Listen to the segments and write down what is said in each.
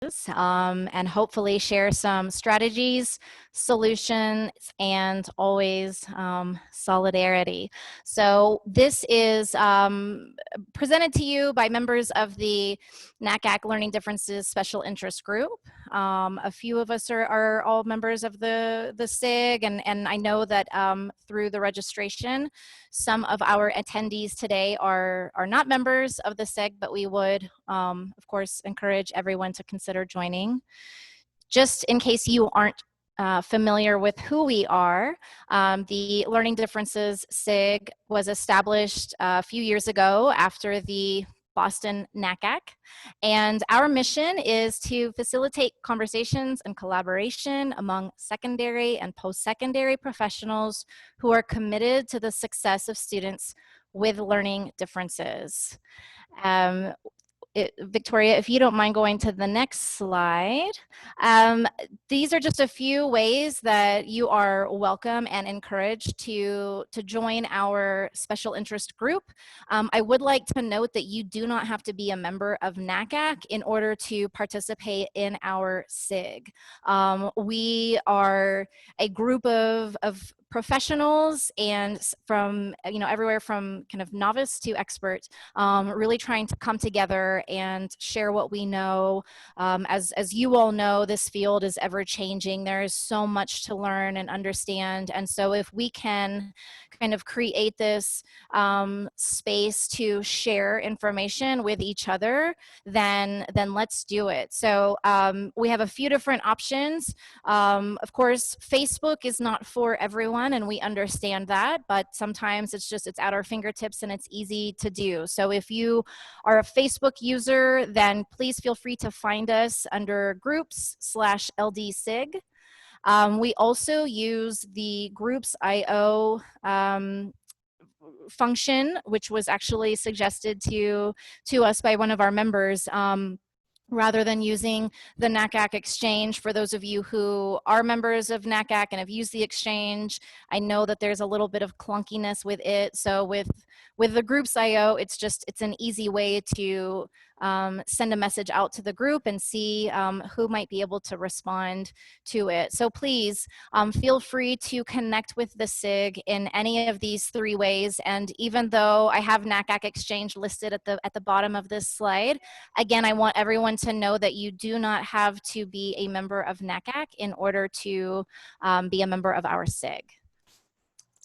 and hopefully share some strategies, solutions, and always solidarity. So this is presented to you by members of the NACAC Learning Differences Special Interest Group. A few of us are all members of the SIG, and I know that through the registration, some of our attendees today are not members of the SIG, but we would, of course, encourage everyone to consider joining. Just in case you aren't familiar with who we are, the Learning Differences SIG was established a few years ago after the Boston NACAC, and our mission is to facilitate conversations and collaboration among secondary and post-secondary professionals who are committed to the success of students with learning differences. Victoria, if you don't mind going to the next slide. These are just a few ways that you are welcome and encouraged to join our special interest group. I would like to note that you do not have to be a member of NACAC in order to participate in our SIG. We are a group of professionals and from everywhere from kind of novice to expert, really trying to come together and share what we know. As you all know, this field is ever changing. There is so much to learn and understand, and so if we can kind of create this space to share information with each other, then let's do it. So we have a few different options. Of course, Facebook is not for everyone, and we understand that, but sometimes it's at our fingertips and it's easy to do. So if you are a Facebook user, then please feel free to find us under groups/LDSIG. We also use the Groups.io function, which was actually suggested to us by one of our members. Rather than using the NACAC exchange. For those of you who are members of NACAC and have used the exchange, I know that there's a little bit of clunkiness with it. So with the Groups.io, it's an easy way to send a message out to the group and see who might be able to respond to it. So please feel free to connect with the SIG in any of these three ways. And even though I have NACAC Exchange listed at the bottom of this slide, again, I want everyone to know that you do not have to be a member of NACAC in order to be a member of our SIG.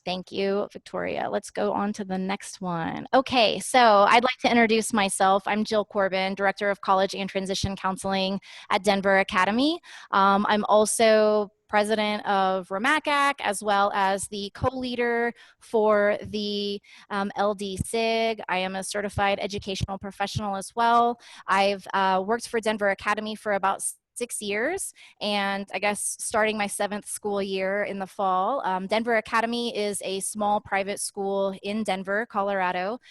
Thank you, Victoria. Let's go on to the next one. Okay, so I'd like to introduce myself. I'm Jill Corbin, Director of College and Transition Counseling at Denver Academy. I'm also president of RMACAC, as well as the co-leader for the LDSIG. I am a certified educational professional as well. I've worked for Denver Academy for about 6 years, and I guess starting my 7th school year in the fall. Denver Academy is a small private school in Denver, Colorado,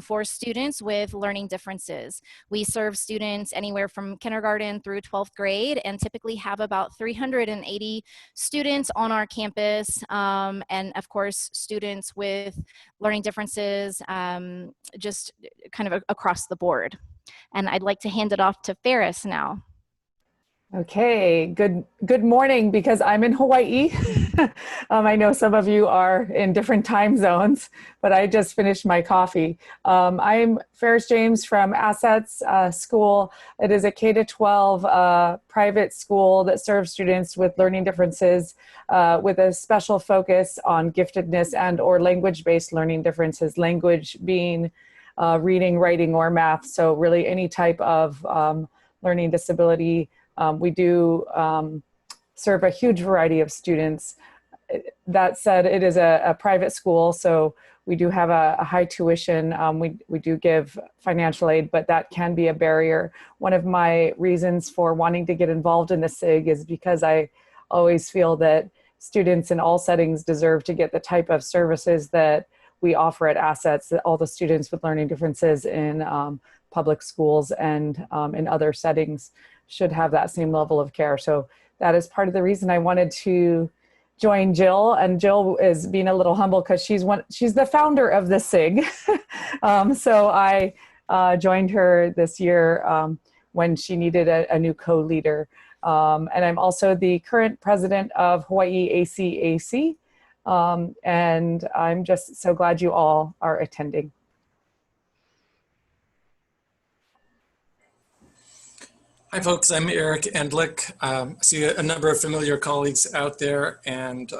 for students with learning differences. We serve students anywhere from kindergarten through 12th grade and typically have about 380 students on our campus, and of course students with learning differences just kind of across the board. And I'd like to hand it off to Ferris now. Okay, good morning, because I'm in Hawaii. I know some of you are in different time zones, but I just finished my coffee. I'm Ferris James from Assets School. It is a K-12 private school that serves students with learning differences with a special focus on giftedness and or language-based learning differences, language being reading, writing, or math. So really any type of learning disability. We do serve a huge variety of students. That said, it is a private school, so we do have a high tuition. We do give financial aid, but that can be a barrier. One of my reasons for wanting to get involved in the SIG is because I always feel that students in all settings deserve to get the type of services that we offer at Assets, that all the students with learning differences in public schools and in other settings should have that same level of care. So that is part of the reason I wanted to join Jill, and Jill is being a little humble because she's the founder of the SIG. So I joined her this year when she needed a new co-leader. And I'm also the current president of Hawaii ACAC. And I'm just so glad you all are attending. Hi folks, I'm Eric Endlick. I see a number of familiar colleagues out there, and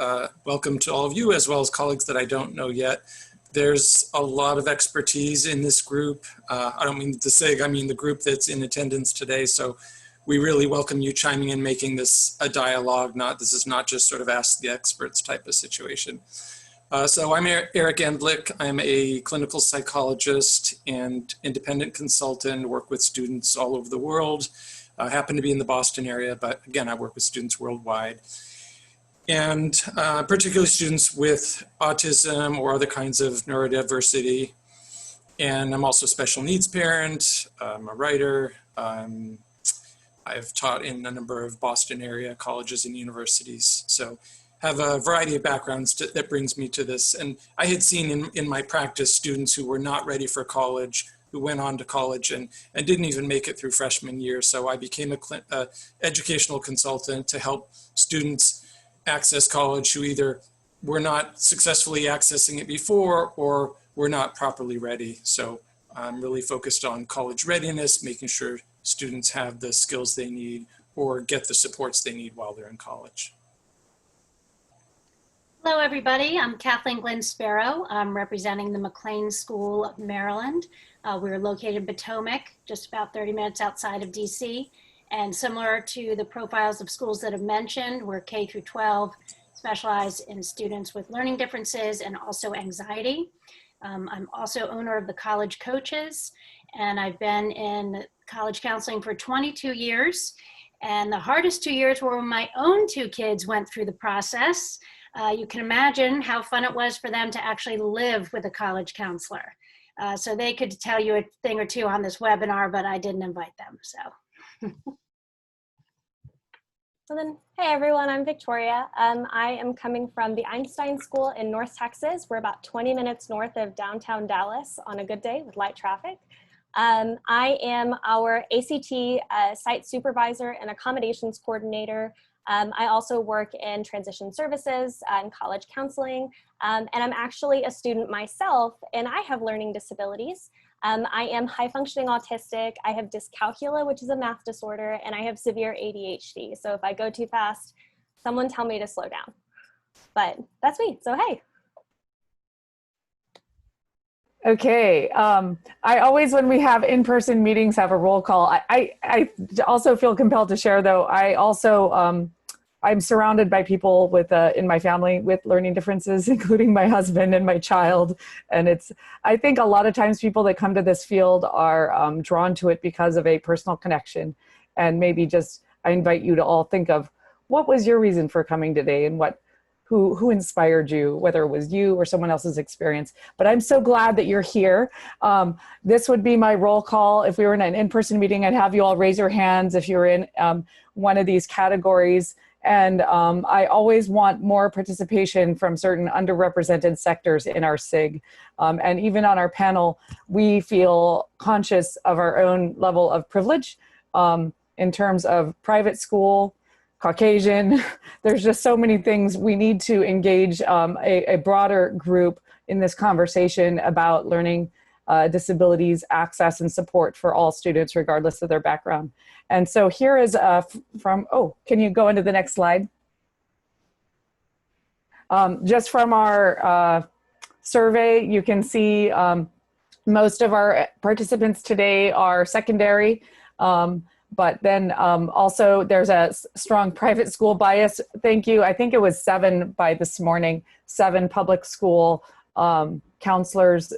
welcome to all of you as well as colleagues that I don't know yet. There's a lot of expertise in this group. I don't mean the SIG, I mean the group that's in attendance today. So we really welcome you chiming in, making this a dialogue. This is not just sort of ask the experts type of situation. So I'm Eric Endlick. I'm a clinical psychologist and independent consultant, work with students all over the world. I happen to be in the Boston area, but again, I work with students worldwide. And particularly students with autism or other kinds of neurodiversity. And I'm also a special needs parent. I'm a writer. I've taught in a number of Boston area colleges and universities. So have a variety of backgrounds that brings me to this. And I had seen in my practice students who were not ready for college, who went on to college and didn't even make it through freshman year. So I became a educational consultant to help students access college who either were not successfully accessing it before or were not properly ready. So I'm really focused on college readiness, making sure students have the skills they need or get the supports they need while they're in college. Hello, everybody. I'm Kathleen Glenn Sparrow. I'm representing the McLean School of Maryland. We're located in Potomac, just about 30 minutes outside of DC. And similar to the profiles of schools that have mentioned, we're K through 12, specialized in students with learning differences and also anxiety. I'm also owner of the College Coaches, and I've been in college counseling for 22 years. And the hardest 2 years were when my own 2 kids went through the process. You can imagine how fun it was for them to actually live with a college counselor. So they could tell you a thing or two on this webinar, but I didn't invite them, so. So then, hey everyone, I'm Victoria. I am coming from the Einstein School in North Texas. We're about 20 minutes north of downtown Dallas on a good day with light traffic. I am our ACT site supervisor and accommodations coordinator. I also work in transition services and college counseling, and I'm actually a student myself, and I have learning disabilities. I am high functioning autistic, I have dyscalculia, which is a math disorder, and I have severe ADHD. So if I go too fast, someone tell me to slow down. But that's me, so hey. Okay, I always, when we have in-person meetings, have a roll call. I also feel compelled to share though, I also, I'm surrounded by people with in my family with learning differences, including my husband and my child. And I think a lot of times people that come to this field are drawn to it because of a personal connection. And maybe just, I invite you to all think of what was your reason for coming today and who inspired you, whether it was you or someone else's experience. But I'm so glad that you're here. This would be my roll call. If we were in an in-person meeting, I'd have you all raise your hands if you're in one of these categories. And I always want more participation from certain underrepresented sectors in our SIG. And even on our panel, we feel conscious of our own level of privilege in terms of private school, Caucasian. There's just so many things. We need to engage a broader group in this conversation about learning disabilities, access, and support for all students, regardless of their background. And so here is can you go into the next slide? Just from our survey, you can see most of our participants today are secondary, but then also there's a strong private school bias. Thank you. I think it was 7 by this morning, 7 public school counselors.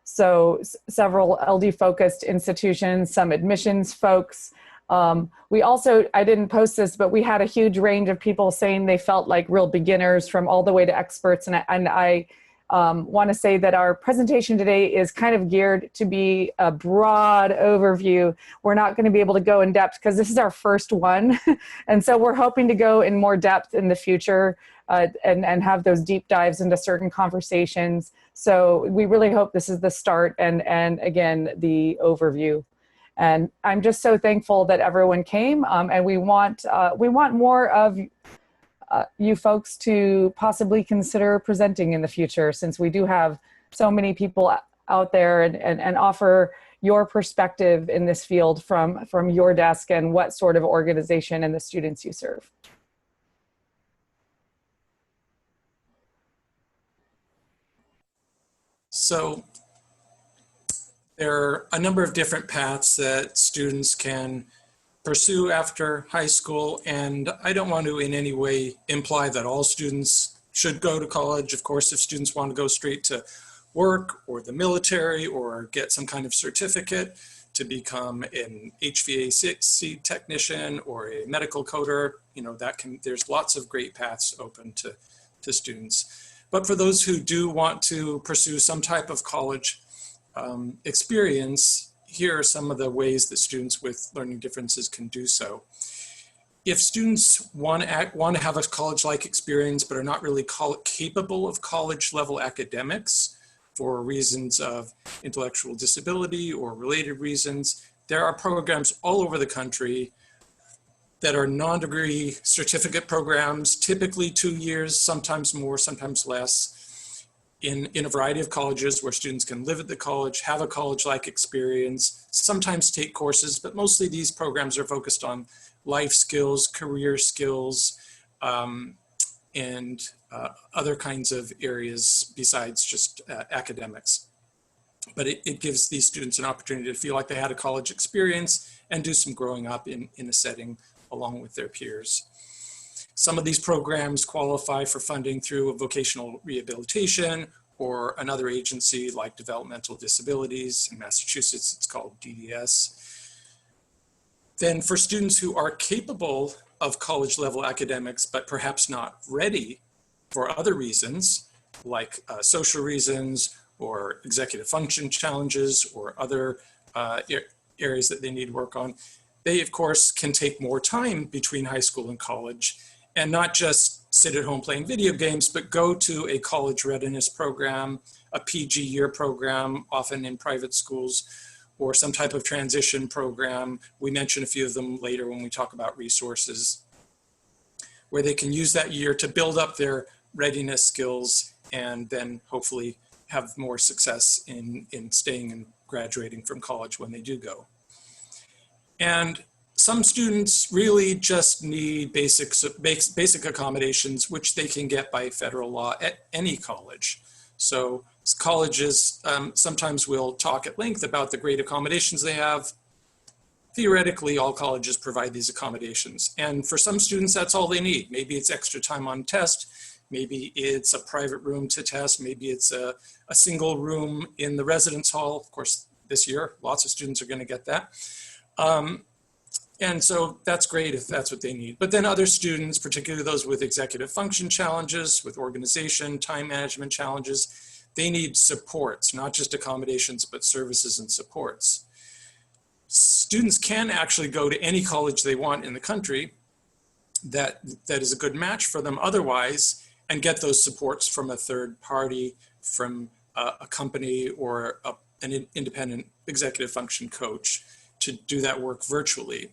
So several LD focused institutions, some admissions folks. We also, I didn't post this, but we had a huge range of people saying they felt like real beginners from all the way to experts. And I want to say that our presentation today is kind of geared to be a broad overview. We're not going to be able to go in depth because this is our first one. And so we're hoping to go in more depth in the future and have those deep dives into certain conversations. So we really hope this is the start and again, the overview. And I'm just so thankful that everyone came, and we want more of you folks to possibly consider presenting in the future, since we do have so many people out there, and offer your perspective in this field from your desk and what sort of organization and the students you serve. So there are a number of different paths that students can pursue after high school, and I don't want to in any way imply that all students should go to college. Of course, if students want to go straight to work or the military or get some kind of certificate to become an HVAC technician or a medical coder, there's lots of great paths open to students. But for those who do want to pursue some type of college experience, here are some of the ways that students with learning differences can do so. If students want to have a college-like experience but are not really capable of college-level academics for reasons of intellectual disability or related reasons, there are programs all over the country that are non-degree certificate programs, typically 2 years, sometimes more, sometimes less, in a variety of colleges where students can live at the college, have a college-like experience, sometimes take courses, but mostly these programs are focused on life skills, career skills, and other kinds of areas besides just academics. But it gives these students an opportunity to feel like they had a college experience and do some growing up in a setting along with their peers. Some of these programs qualify for funding through a vocational rehabilitation or another agency like Developmental Disabilities. In Massachusetts, it's called DDS. Then for students who are capable of college level academics, but perhaps not ready for other reasons, like social reasons or executive function challenges or other areas that they need work on, they of course can take more time between high school and college and not just sit at home playing video games, but go to a college readiness program, a PG year program, often in private schools, or some type of transition program. We mention a few of them later when we talk about resources, where they can use that year to build up their readiness skills and then hopefully have more success in staying and graduating from college when they do go. And some students really just need basic accommodations, which they can get by federal law at any college. So colleges sometimes will talk at length about the great accommodations they have. Theoretically, all colleges provide these accommodations. And for some students, that's all they need. Maybe it's extra time on test. Maybe it's a private room to test. Maybe it's a single room in the residence hall. Of course, this year, lots of students are going to get that. And so that's great if that's what they need. But then other students, particularly those with executive function challenges, with organization, time management challenges, they need supports, not just accommodations, but services and supports. Students can actually go to any college they want in the country that is a good match for them otherwise, and get those supports from a third party, from a company or an independent executive function coach to do that work virtually.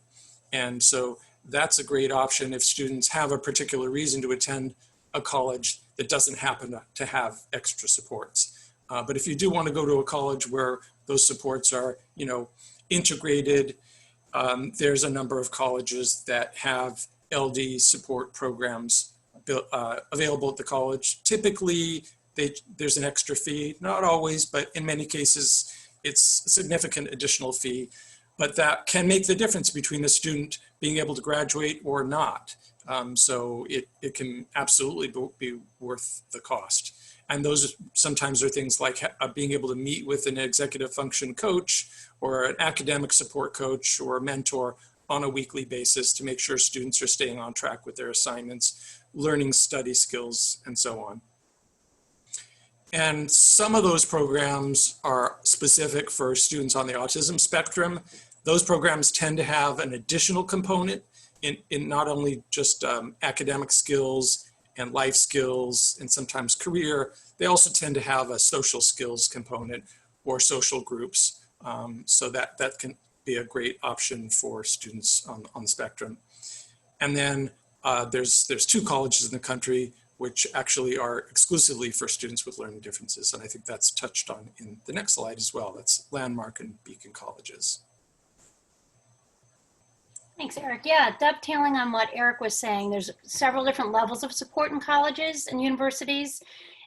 And so that's a great option if students have a particular reason to attend a college that doesn't happen to have extra supports. But if you do want to go to a college where those supports are, integrated, there's a number of colleges that have LD support programs available at the college. Typically, there's an extra fee, not always, but in many cases, it's a significant additional fee. But that can make the difference between the student being able to graduate or not. So it can absolutely be worth the cost. And those sometimes are things like being able to meet with an executive function coach or an academic support coach or a mentor on a weekly basis to make sure students are staying on track with their assignments, learning study skills, and so on. And some of those programs are specific for students on the autism spectrum. Those programs tend to have an additional component in not only just academic skills and life skills and sometimes career, they also tend to have a social skills component or social groups. So that can be a great option for students on the spectrum. And then there's 2 colleges in the country which actually are exclusively for students with learning differences. And I think that's touched on in the next slide as well. That's Landmark and Beacon colleges. Thanks, Eric. Yeah, dovetailing on what Eric was saying, there's several different levels of support in colleges and universities.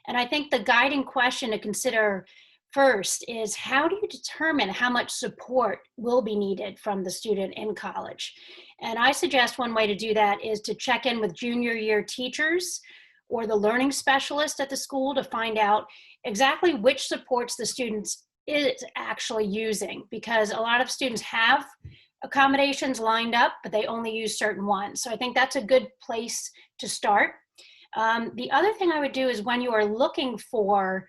And I think the guiding question to consider first is, how do you determine how much support will be needed from the student in college? And I suggest one way to do that is to check in with junior year teachers or the learning specialist at the school to find out exactly which supports the students is actually using, because a lot of students have accommodations lined up, but they only use certain ones. So I think that's a good place to start. The other thing I would do is, when you are looking for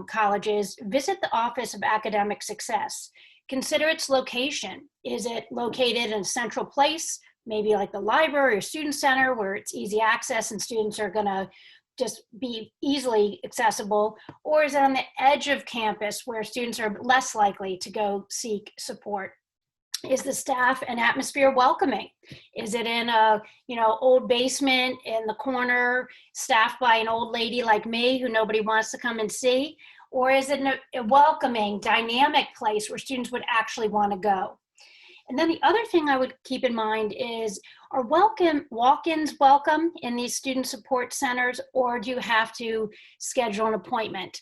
colleges, visit the Office of Academic Success. Consider its location. Is it located in a central place, maybe like the library or student center, where it's easy access and students are gonna just be easily accessible? Or is it on the edge of campus where students are less likely to go seek support? Is the staff and atmosphere welcoming? Is it in a old basement in the corner, staffed by an old lady like me who nobody wants to come and see? Or is it a welcoming, dynamic place where students would actually want to go? And then the other thing I would keep in mind is, are walk-ins welcome in these student support centers, or do you have to schedule an appointment?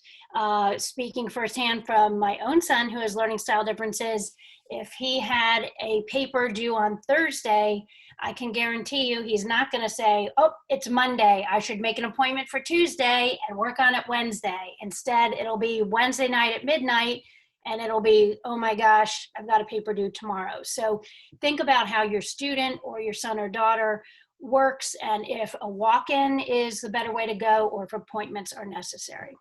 Speaking firsthand from my own son, who has learning style differences, if he had a paper due on Thursday, I can guarantee you he's not going to say, oh, it's Monday, I should make an appointment for Tuesday and work on it Wednesday. Instead, it'll be Wednesday night at midnight, and it'll be, oh my gosh, I've got a paper due tomorrow. So think about how your student or your son or daughter works, and if a walk-in is the better way to go, or if appointments are necessary.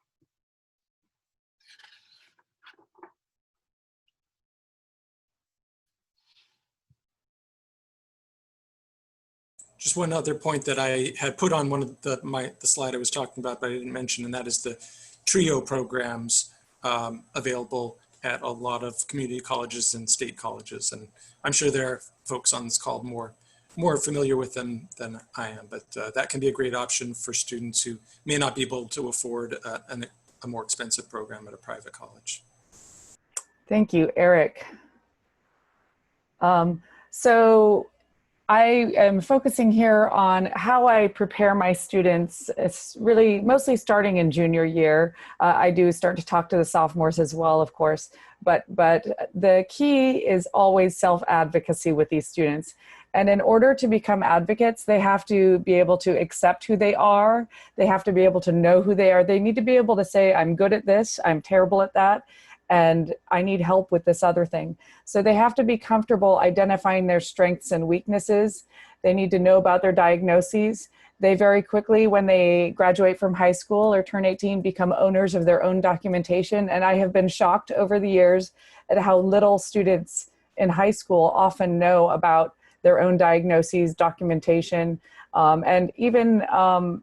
Just one other point that I had put on one of the slide I was talking about, but I didn't mention, and that is the TRIO programs available at a lot of community colleges and state colleges. And I'm sure there are folks on this call more familiar with them than I am, but that can be a great option for students who may not be able to afford a more expensive program at a private college. Thank you, Eric. So I am focusing here on how I prepare my students. It's really mostly starting in junior year. I do start to talk to the sophomores as well, of course, but the key is always self-advocacy with these students. And in order to become advocates, they have to be able to accept who they are. They have to be able to know who they are. They need to be able to say, I'm good at this, I'm terrible at that, and I need help with this other thing. So they have to be comfortable identifying their strengths and weaknesses. They need to know about their diagnoses. They very quickly, when they graduate from high school or turn 18, become owners of their own documentation. And I have been shocked over the years at how little students in high school often know about their own diagnoses, documentation, and even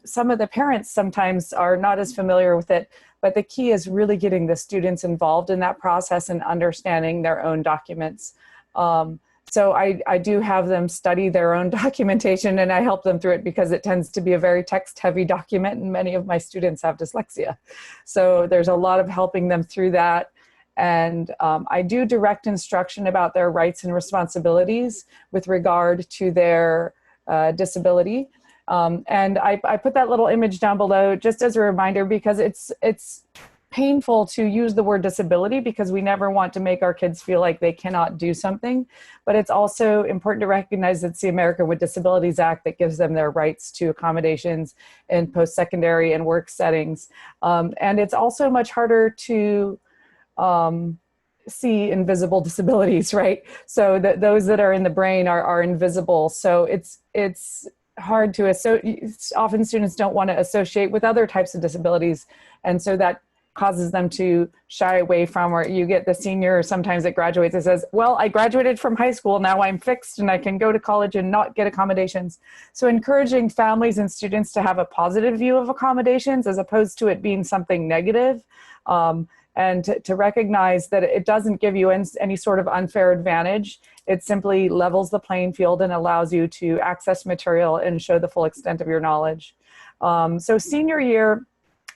some of the parents sometimes are not as familiar with it. But the key is really getting the students involved in that process and understanding their own documents. So I do have them study their own documentation, and I help them through it because it tends to be a very text-heavy document, and many of my students have dyslexia. So there's a lot of helping them through that. And I do direct instruction about their rights and responsibilities with regard to their disability. And I put that little image down below just as a reminder, because it's painful to use the word disability, because we never want to make our kids feel like they cannot do something. But it's also important to recognize it's the American with Disabilities Act that gives them their rights to accommodations in post-secondary and work settings. And it's also much harder to see invisible disabilities, right? So those that are in the brain are invisible. So it's hard to often students don't want to associate with other types of disabilities, and so that causes them to shy away from, or you get the senior sometimes that graduates and says, well, I graduated from high school, now I'm fixed and I can go to college and not get accommodations. So encouraging families and students to have a positive view of accommodations as opposed to it being something negative and to recognize that it doesn't give you any sort of unfair advantage. It simply levels the playing field and allows you to access material and show the full extent of your knowledge. So senior year,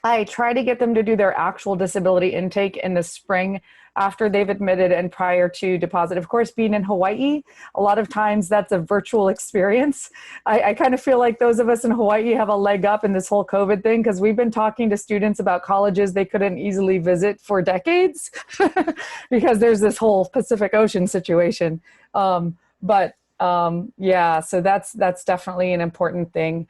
I try to get them to do their actual disability intake in the spring after they've admitted and prior to deposit. Of course, being in Hawaii, a lot of times that's a virtual experience. I kind of feel like those of us in Hawaii have a leg up in this whole COVID thing, because we've been talking to students about colleges they couldn't easily visit for decades because there's this whole Pacific Ocean situation. Yeah, so that's definitely an important thing.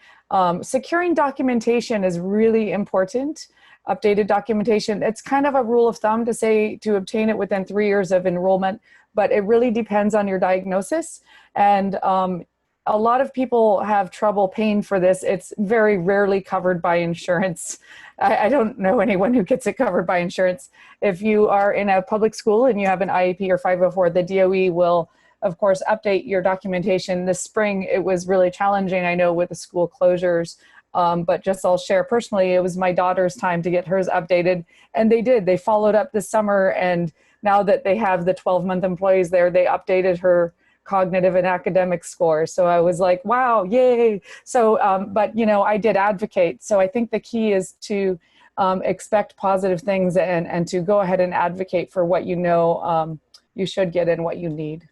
Securing documentation is really important. Updated documentation, it's kind of a rule of thumb to say to obtain it within 3 years of enrollment, but it really depends on your diagnosis. And a lot of people have trouble paying for this. It's very rarely covered by insurance. I don't know anyone who gets it covered by insurance. If you are in a public school and you have an IEP or 504, the DOE will, of course, update your documentation. This spring, it was really challenging, I know, with the school closures. But just I'll share personally, it was my daughter's time to get hers updated. And they did. They followed up this summer. And now that they have the 12-month employees there, they updated her cognitive and academic scores. So I was like, wow, yay. So, but, you know, I did advocate. So I think the key is to expect positive things and to go ahead and advocate for what you know you should get and what you need.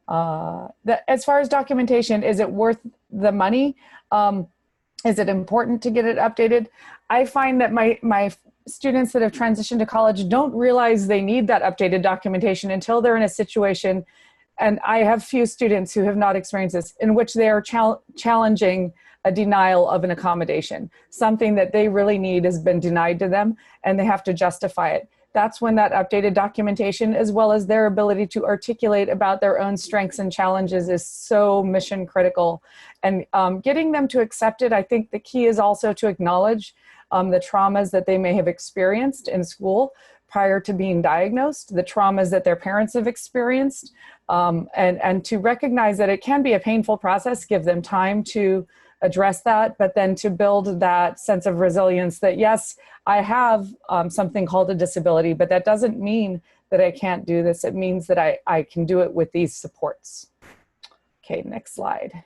As far as documentation, is it worth the money? Is it important to get it updated? I find that my students that have transitioned to college don't realize they need that updated documentation until they're in a situation, and I have few students who have not experienced this, in which they are challenging a denial of an accommodation. Something that they really need has been denied to them, and they have to justify it. That's when that updated documentation, as well as their ability to articulate about their own strengths and challenges, is so mission critical. And getting them to accept it, I think the key is also to acknowledge the traumas that they may have experienced in school prior to being diagnosed, the traumas that their parents have experienced, and to recognize that it can be a painful process, give them time to address that, but then to build that sense of resilience that, yes, I have something called a disability, but that doesn't mean that I can't do this. It means that I can do it with these supports. Okay, next slide.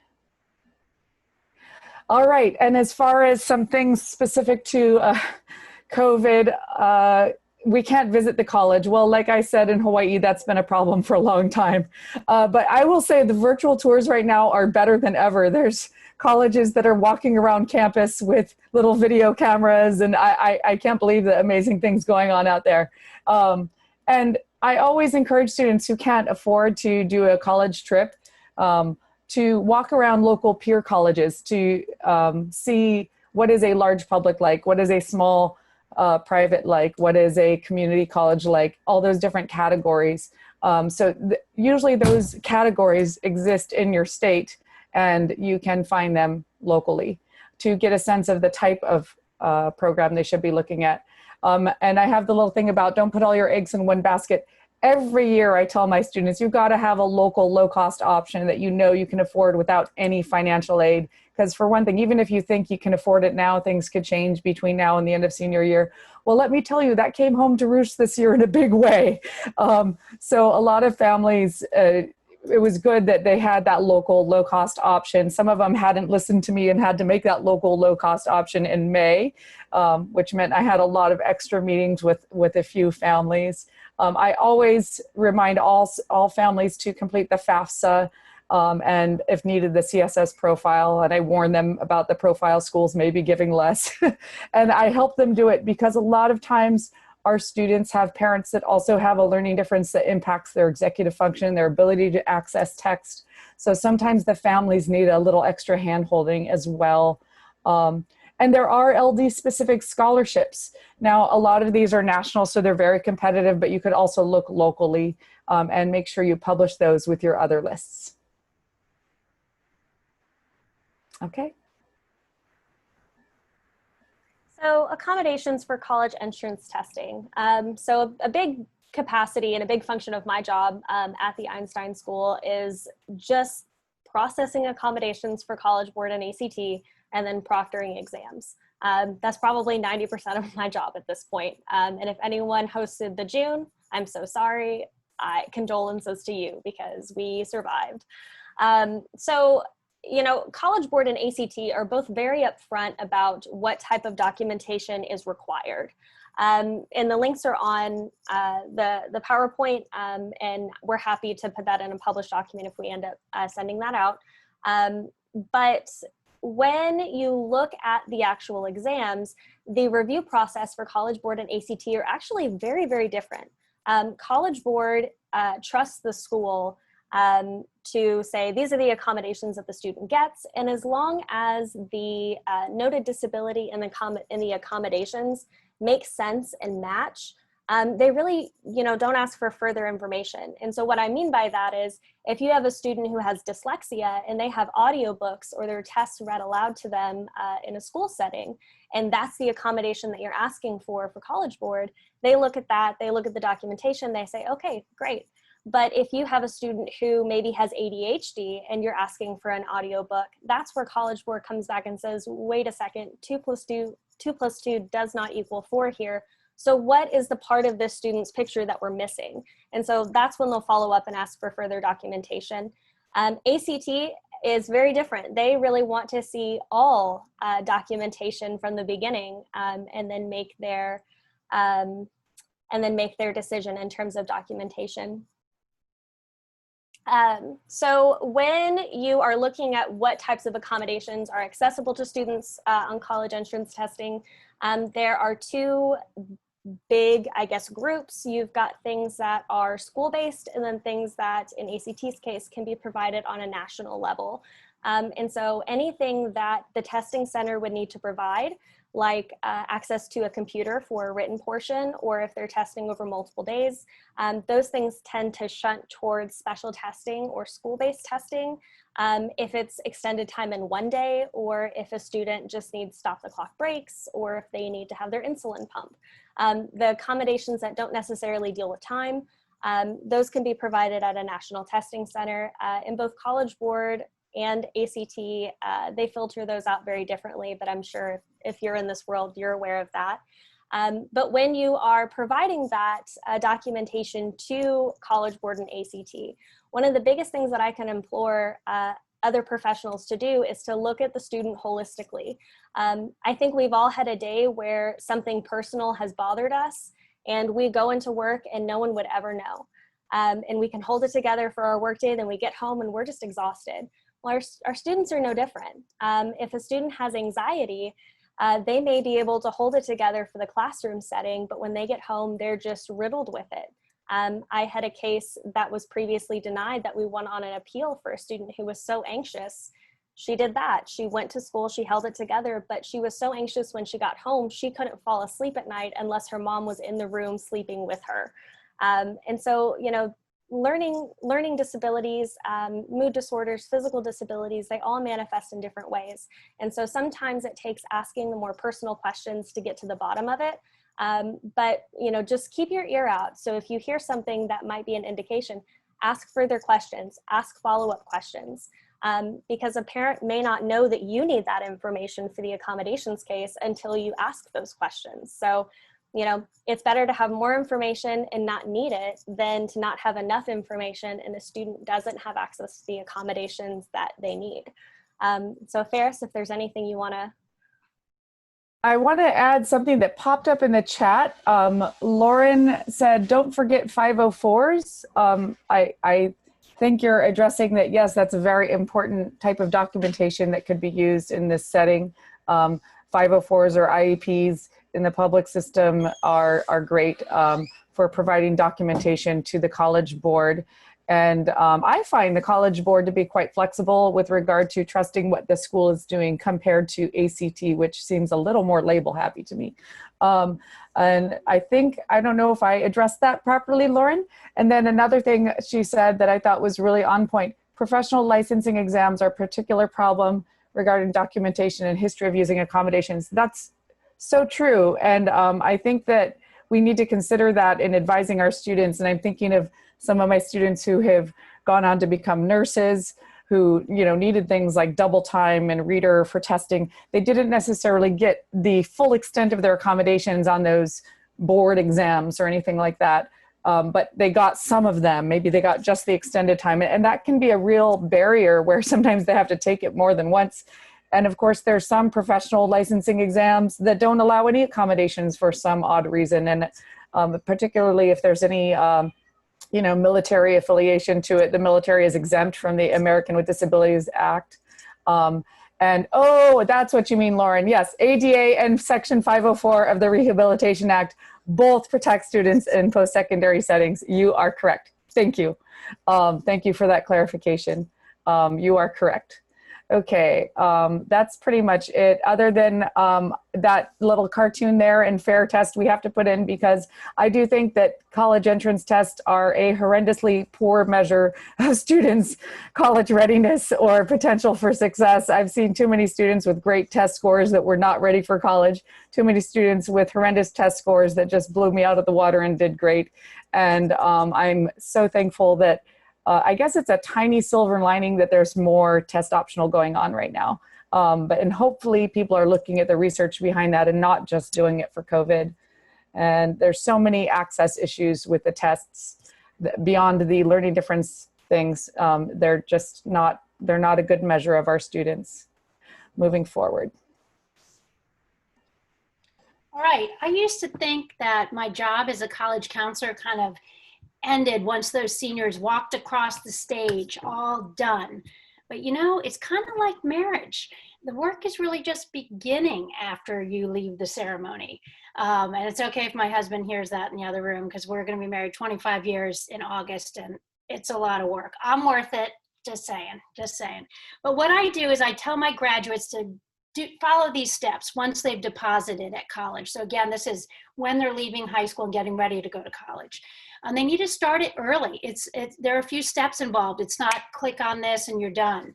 All right, and as far as some things specific to COVID, we can't visit the college. Well, like I said, in Hawaii, that's been a problem for a long time. But I will say the virtual tours right now are better than ever. There's colleges that are walking around campus with little video cameras, and I can't believe the amazing things going on out there. And I always encourage students who can't afford to do a college trip to walk around local peer colleges to see what is a large public like, what is a small private like, what is a community college like, all those different categories. Usually those categories exist in your state, and you can find them locally to get a sense of the type of program they should be looking at. And I have the little thing about don't put all your eggs in one basket. Every year I tell my students, you've got to have a local low-cost option that you know you can afford without any financial aid. Because for one thing, even if you think you can afford it now, things could change between now and the end of senior year. Well, let me tell you, that came home to roost this year in a big way. So a lot of families, it was good that they had that local low-cost option. Some of them hadn't listened to me and had to make that local low-cost option in May, which meant I had a lot of extra meetings with a few families. I always remind all families to complete the FAFSA and, if needed, the CSS profile. And I warn them about the profile schools maybe giving less. And I help them do it because a lot of times our students have parents that also have a learning difference that impacts their executive function, their ability to access text. So sometimes the families need a little extra hand-holding as well. And there are LD-specific scholarships. Now, a lot of these are national, so they're very competitive, but you could also look locally and make sure you publish those with your other lists. Okay. So accommodations for college entrance testing. So a big capacity and a big function of my job at the Einstein School is just processing accommodations for College Board and ACT, and then proctoring exams. That's probably 90% of my job at this point. And if anyone hosted the June, I'm so sorry. Condolences to you because we survived. So, you know, College Board and ACT are both very upfront about what type of documentation is required. And the links are on the PowerPoint, and we're happy to put that in a published document if we end up sending that out. But when you look at the actual exams, the review process for College Board and ACT are actually very, very different. College Board trusts the school to say, these are the accommodations that the student gets. And as long as the noted disability and the accommodations make sense and match, they really, you know, don't ask for further information. And so what I mean by that is, if you have a student who has dyslexia and they have audiobooks or their tests read aloud to them in a school setting, and that's the accommodation that you're asking for College Board, they look at that, they look at the documentation, they say, okay, great. But if you have a student who maybe has ADHD and you're asking for an audiobook, that's where College Board comes back and says, wait a second, 2 + 2 does not equal 4 here. So what is the part of this student's picture that we're missing? And so that's when they'll follow up and ask for further documentation. ACT is very different. They really want to see all documentation from the beginning, and then make their decision in terms of documentation. So when you are looking at what types of accommodations are accessible to students on college entrance testing, there are 2 big, I guess, groups. You've got things that are school-based, and then things that, in ACT's case, can be provided on a national level. And so anything that the testing center would need to provide, like access to a computer for a written portion, or if they're testing over multiple days, those things tend to shunt towards special testing or school-based testing. If it's extended time in one day, or if a student just needs stop-the-clock breaks, or if they need to have their insulin pump. The accommodations that don't necessarily deal with time, those can be provided at a national testing center. In both College Board and ACT, they filter those out very differently, but I'm sure if you're in this world, you're aware of that. But when you are providing that documentation to College Board and ACT, one of the biggest things that I can implore other professionals to do is to look at the student holistically. I think we've all had a day where something personal has bothered us, and we go into work and no one would ever know. And we can hold it together for our workday, then we get home and we're just exhausted. Well, our students are no different. If a student has anxiety, they may be able to hold it together for the classroom setting, but when they get home, they're just riddled with it. I had a case that was previously denied that we won on an appeal for a student who was so anxious. She did that. She went to school, she held it together, but she was so anxious when she got home, she couldn't fall asleep at night unless her mom was in the room sleeping with her. And so, you know, learning disabilities, mood disorders, physical disabilities, they all manifest in different ways. And so sometimes it takes asking the more personal questions to get to the bottom of it. But, you know, just keep your ear out. So if you hear something that might be an indication, ask further questions, ask follow-up questions, because a parent may not know that you need that information for the accommodations case until you ask those questions. So, you know, it's better to have more information and not need it than to not have enough information and the student doesn't have access to the accommodations that they need. So Ferris, if there's anything you want to. I want to add something that popped up in the chat. Lauren said, don't forget 504s. I think you're addressing that. Yes, that's a very important type of documentation that could be used in this setting. 504s or IEPs in the public system are great for providing documentation to the College Board. And I find the College Board to be quite flexible with regard to trusting what the school is doing compared to ACT, which seems a little more label happy to me. And I think, I don't know if I addressed that properly, Lauren. And then another thing she said that I thought was really on point, professional licensing exams are a particular problem regarding documentation and history of using accommodations. That's so true. And I think that we need to consider that in advising our students. And I'm thinking of some of my students who have gone on to become nurses, who, you know, needed things like double time and reader for testing, they didn't necessarily get the full extent of their accommodations on those board exams or anything like that. But they got some of them. Maybe they got just the extended time. And that can be a real barrier where sometimes they have to take it more than once. And of course, there's some professional licensing exams that don't allow any accommodations for some odd reason. And particularly if there's any, you know, military affiliation to it, the military is exempt from the American with Disabilities Act. And oh, that's what you mean, Lauren. Yes, ADA and Section 504 of the Rehabilitation Act both protect students in post-secondary settings. You are correct. Thank you. Thank you for that clarification. You are correct. Okay, that's pretty much it. Other than that little cartoon there and fair test we have to put in, because I do think that college entrance tests are a horrendously poor measure of students' college readiness or potential for success. I've seen too many students with great test scores that were not ready for college, too many students with horrendous test scores that just blew me out of the water and did great. And I'm so thankful that I guess it's a tiny silver lining that there's more test optional going on right now. And hopefully people are looking at the research behind that and not just doing it for COVID. And there's so many access issues with the tests beyond the learning difference things. They're not a good measure of our students moving forward. All right, I used to think that my job as a college counselor kind of ended once those seniors walked across the stage, all done. But you know, it's kind of like marriage. The work is really just beginning after you leave the ceremony. And it's okay if my husband hears that in the other room, because we're going to be married 25 years in August, and it's a lot of work. I'm worth it, just saying, just saying. But what I do is I tell my graduates to follow these steps once they've deposited at college. So again, this is when they're leaving high school and getting ready to go to college. And they need to start it early. There are a few steps involved. It's not click on this and you're done.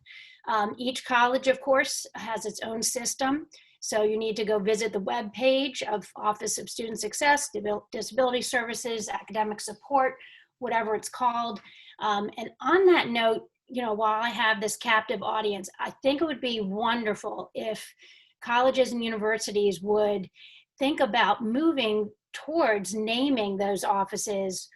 Each college, of course, has its own system. So you need to go visit the web page of Office of Student Success, Disability Services, Academic Support, whatever it's called. And on that note, you know, while I have this captive audience, I think it would be wonderful if colleges and universities would think about moving towards naming those offices,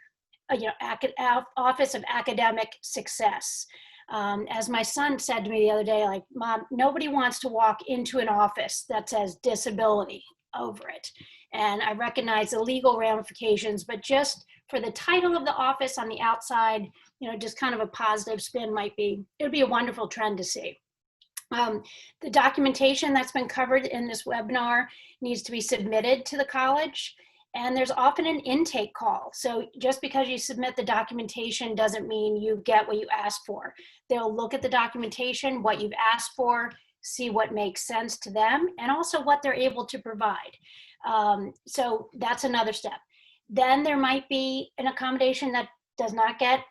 you know, Office of Academic Success. As my son said to me the other day, like, Mom, nobody wants to walk into an office that says disability over it. And I recognize the legal ramifications, but just for the title of the office on the outside, you know, just kind of a positive spin it would be a wonderful trend to see. The documentation that's been covered in this webinar needs to be submitted to the college. And there's often an intake call. So just because you submit the documentation doesn't mean you get what you asked for. They'll look at the documentation, what you've asked for, see what makes sense to them, and also what they're able to provide. So that's another step. Then there might be an accommodation that does not get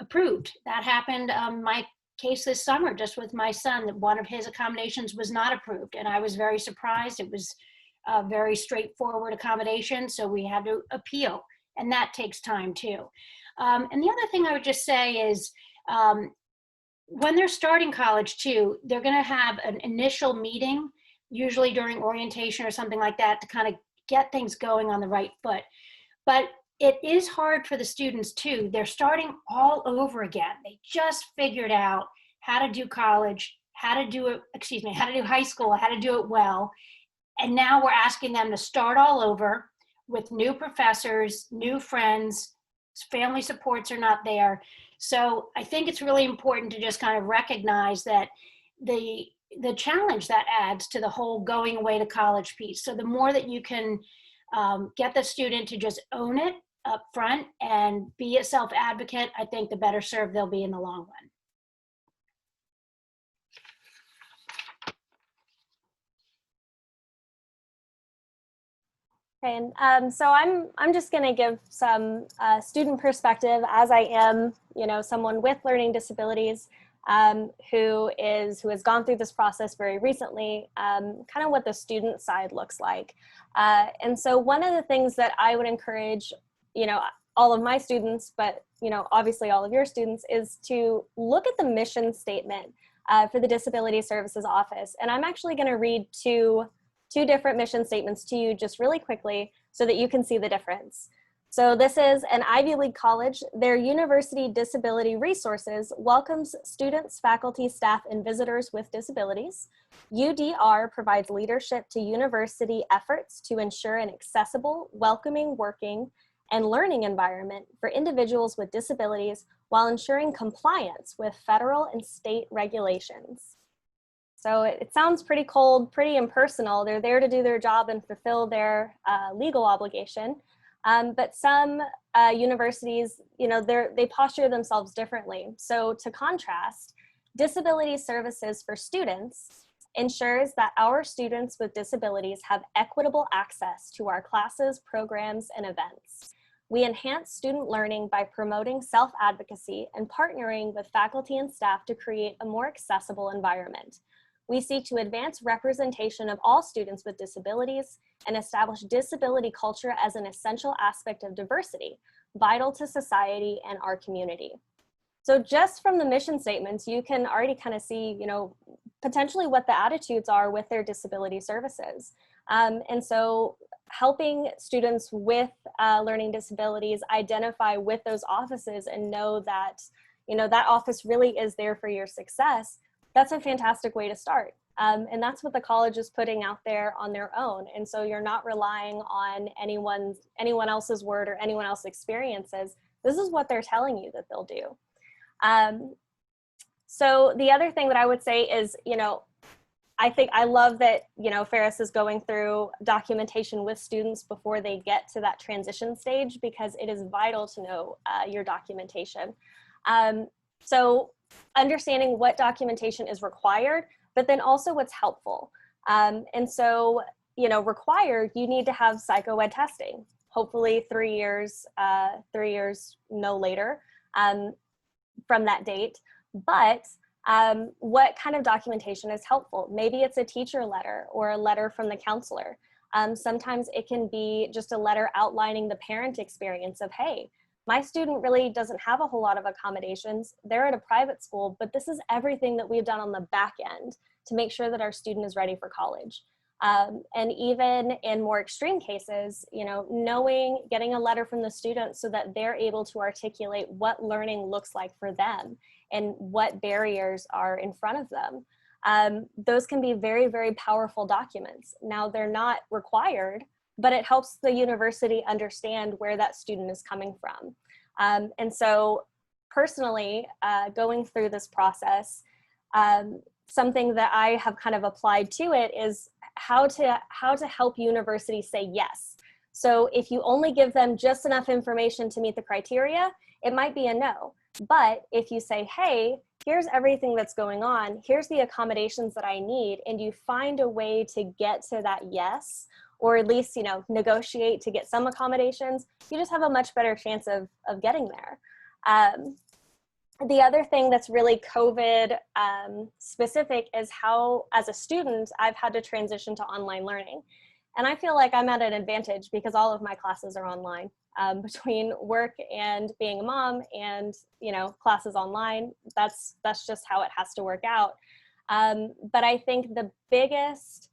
approved. That happened my case this summer, just with my son, that one of his accommodations was not approved. And I was very surprised. It was a very straightforward accommodation, so we had to appeal, and that takes time too. And the other thing I would just say is, when they're starting college too, they're gonna have an initial meeting, usually during orientation or something like that, to kind of get things going on the right foot. But it is hard for the students too. They're starting all over again. They just figured out how to do college, how to do high school, how to do it well. And now we're asking them to start all over with new professors, new friends, family supports are not there. So I think it's really important to just kind of recognize that the challenge that adds to the whole going away to college piece. So the more that you can get the student to just own it up front and be a self-advocate, I think the better served they'll be in the long run. Okay, and so I'm just going to give some student perspective, as I am, you know, someone with learning disabilities who has gone through this process very recently, kind of what the student side looks like. And so one of the things that I would encourage, you know, all of my students, but you know, obviously all of your students, is to look at the mission statement for the Disability Services Office. And I'm actually going to read two different mission statements to you just really quickly so that you can see the difference. So this is an Ivy League college. Their University Disability Resources welcomes students, faculty, staff, and visitors with disabilities. UDR provides leadership to university efforts to ensure an accessible, welcoming, working, and learning environment for individuals with disabilities while ensuring compliance with federal and state regulations. So it sounds pretty cold, pretty impersonal. They're there to do their job and fulfill their legal obligation. But some universities, you know, they posture themselves differently. So to contrast, disability services for students ensures that our students with disabilities have equitable access to our classes, programs, and events. We enhance student learning by promoting self-advocacy and partnering with faculty and staff to create a more accessible environment. We seek to advance representation of all students with disabilities and establish disability culture as an essential aspect of diversity, vital to society and our community. So just from the mission statements, you can already kind of see, you know, potentially what the attitudes are with their disability services. And so helping students with learning disabilities identify with those offices and know that, you know, that office really is there for your success, that's a fantastic way to start. And that's what the college is putting out there on their own. And so you're not relying on anyone else's word or anyone else's experiences. This is what they're telling you that they'll do. So the other thing that I would say is, you know, I love that, you know, Ferris is going through documentation with students before they get to that transition stage, because it is vital to know your documentation. So understanding what documentation is required, but then also what's helpful. And so, you know, required, you need to have psychoed testing, hopefully 3 years, no later from that date. But what kind of documentation is helpful? Maybe it's a teacher letter or a letter from the counselor. Sometimes it can be just a letter outlining the parent experience of, hey, my student really doesn't have a whole lot of accommodations. They're at a private school, but this is everything that we've done on the back end to make sure that our student is ready for college. And even in more extreme cases, you know, getting a letter from the student so that they're able to articulate what learning looks like for them and what barriers are in front of them. Those can be very, very powerful documents. Now, they're not required, but it helps the university understand where that student is coming from. And so personally, going through this process, something that I have kind of applied to it is how to help universities say yes. So if you only give them just enough information to meet the criteria, it might be a no. But if you say, hey, here's everything that's going on, here's the accommodations that I need, and you find a way to get to that yes, or at least, you know, negotiate to get some accommodations, you just have a much better chance of getting there. The other thing that's really COVID specific is how, as a student, I've had to transition to online learning. And I feel like I'm at an advantage because all of my classes are online. Between work and being a mom and, you know, classes online, that's just how it has to work out. But I think the biggest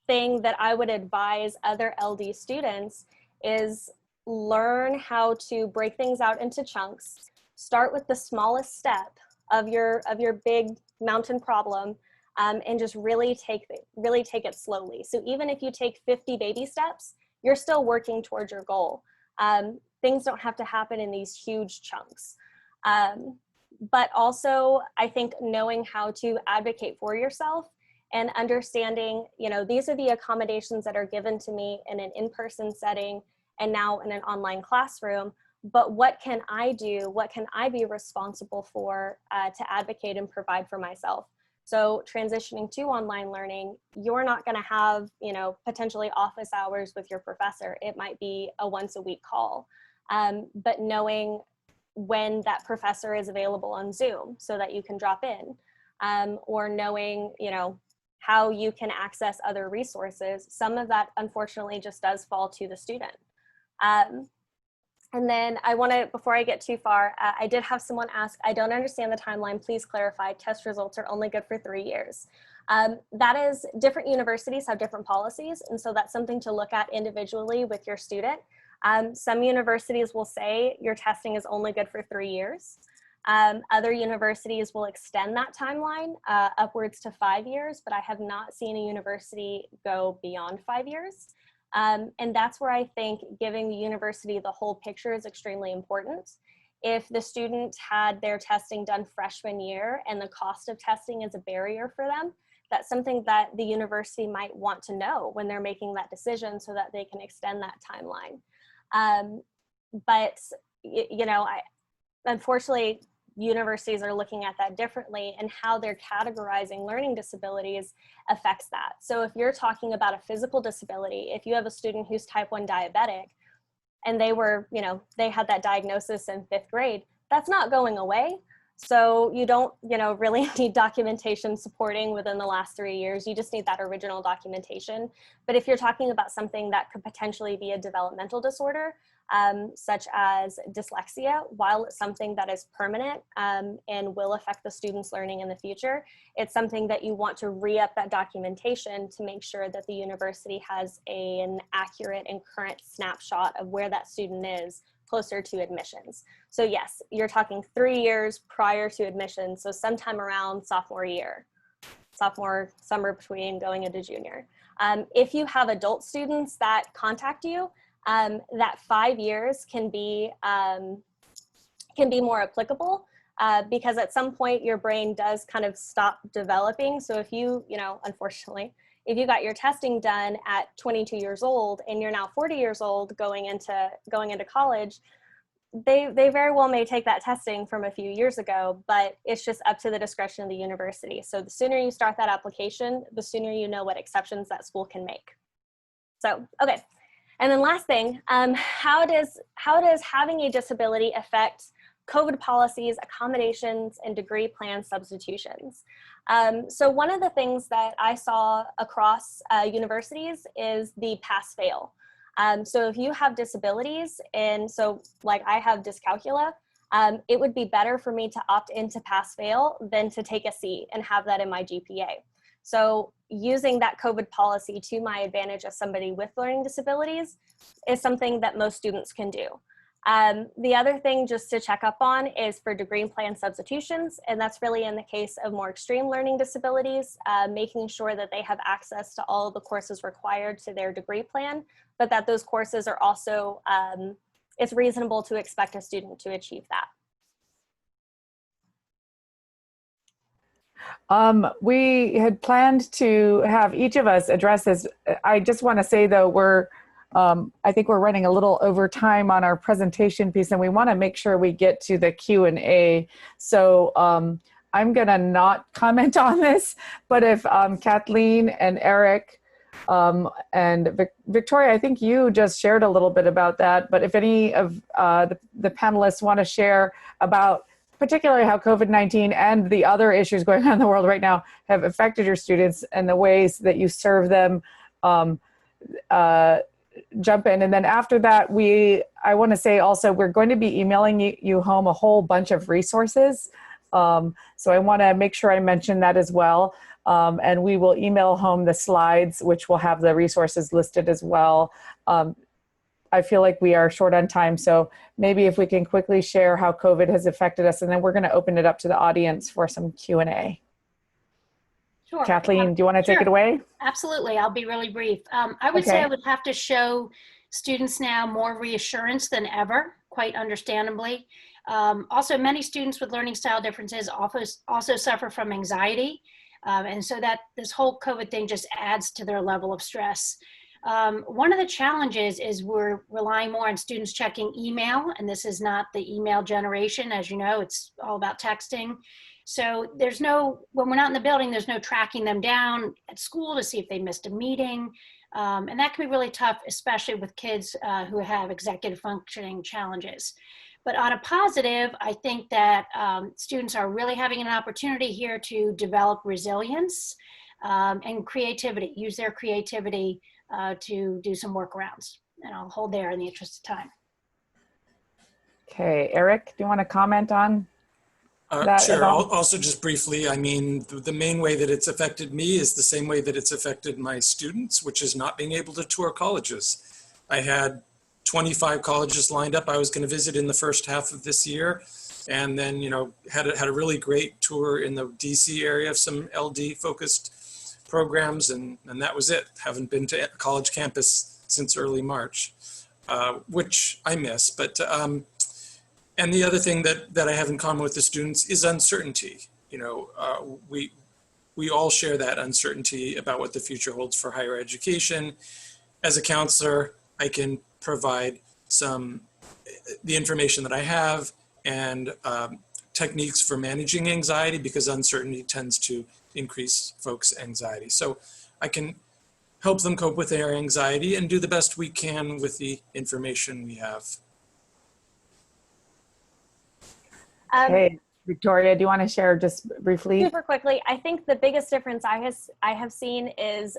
thing that I would advise other LD students is learn how to break things out into chunks. Start with the smallest step of your big mountain problem, and just really take it slowly. So even if you take 50 baby steps, you're still working towards your goal. Things don't have to happen in these huge chunks. But also, I think knowing how to advocate for yourself and understanding, you know, these are the accommodations that are given to me in an in-person setting and now in an online classroom, but what can I do? What can I be responsible for to advocate and provide for myself? So transitioning to online learning, you're not going to have, you know, potentially office hours with your professor. It might be a once a week call, but knowing when that professor is available on Zoom so that you can drop in, or knowing, you know, how you can access other resources. Some of that, unfortunately, just does fall to the student. And then I want to, before I get too far, I did have someone ask, I don't understand the timeline, please clarify, test results are only good for 3 years. That is, different universities have different policies, and so that's something to look at individually with your student. Some universities will say your testing is only good for 3 years. Other universities will extend that timeline upwards to 5 years, but I have not seen a university go beyond 5 years. And that's where I think giving the university the whole picture is extremely important. If the student had their testing done freshman year and the cost of testing is a barrier for them, that's something that the university might want to know when they're making that decision so that they can extend that timeline. But, you know, unfortunately, universities are looking at that differently, and how they're categorizing learning disabilities affects that. So if you're talking about a physical disability, if you have a student who's type 1 diabetic and they were, you know, they had that diagnosis in 5th grade, that's not going away. So you don't, you know, really need documentation supporting within the last 3 years. You just need that original documentation. But if you're talking about something that could potentially be a developmental disorder, such as dyslexia, while it's something that is permanent and will affect the student's learning in the future, it's something that you want to re-up that documentation to make sure that the university has an accurate and current snapshot of where that student is closer to admissions. So yes, you're talking 3 years prior to admission, so sometime around sophomore year, sophomore summer between going into junior. If you have adult students that contact you, that 5 years can be more applicable because at some point your brain does kind of stop developing. So if you know, unfortunately, if you got your testing done at 22 years old and you're now 40 years old going into college, they very well may take that testing from a few years ago, but it's just up to the discretion of the university. So the sooner you start that application, the sooner you know what exceptions that school can make. So, okay. And then last thing, how does having a disability affect COVID policies, accommodations, and degree plan substitutions? So one of the things that I saw across universities is the pass-fail. So if you have disabilities, and so like I have dyscalculia, it would be better for me to opt into pass-fail than to take a C and have that in my GPA. So using that COVID policy to my advantage as somebody with learning disabilities is something that most students can do. The other thing just to check up on is for degree plan substitutions, and that's really in the case of more extreme learning disabilities, making sure that they have access to all of the courses required to their degree plan, but that those courses are also, it's reasonable to expect a student to achieve that. We had planned to have each of us address this. I just want to say though, I think we're running a little over time on our presentation piece, and we want to make sure we get to the Q&A. So I'm going to not comment on this, but if Kathleen and Eric and Victoria, I think you just shared a little bit about that, but if any of the panelists want to share about particularly how COVID-19 and the other issues going on in the world right now have affected your students and the ways that you serve them, jump in. And then after that, I want to say also, we're going to be emailing you home a whole bunch of resources. So I want to make sure I mention that as well. And we will email home the slides, which will have the resources listed as well. I feel like we are short on time, so maybe if we can quickly share how COVID has affected us, and then we're going to open it up to the audience for some Q&A. Sure. Kathleen, do you want to take it away? Absolutely. I'll be really brief. I would say I would have to show students now more reassurance than ever, quite understandably. Also, many students with learning style differences also suffer from anxiety. And so that this whole COVID thing just adds to their level of stress. One of the challenges is we're relying more on students checking email, and this is not the email generation. As you know, it's all about texting. So when we're not in the building, there's no tracking them down at school to see if they missed a meeting. And that can be really tough, especially with kids who have executive functioning challenges. But on a positive, I think that students are really having an opportunity here to develop resilience and creativity, use their creativity to do some workarounds. and I'll hold there in the interest of time. Okay, Eric, do you want to comment on that Sure. at all? Also, just briefly, I mean, the main way that it's affected me is the same way that it's affected my students, which is not being able to tour colleges. I had 25 colleges lined up I was going to visit in the first half of this year. And then, you know, had a really great tour in the DC area of some LD focused programs. And that was it. Haven't been to a college campus since early March, which I miss. But and the other thing that I have in common with the students is uncertainty. You know, we all share that uncertainty about what the future holds for higher education. As a counselor, I can provide the information that I have and techniques for managing anxiety, because uncertainty tends to increase folks' anxiety. So I can help them cope with their anxiety and do the best we can with the information we have. Okay, Victoria, do you want to share just briefly? Super quickly, I think the biggest difference I have seen is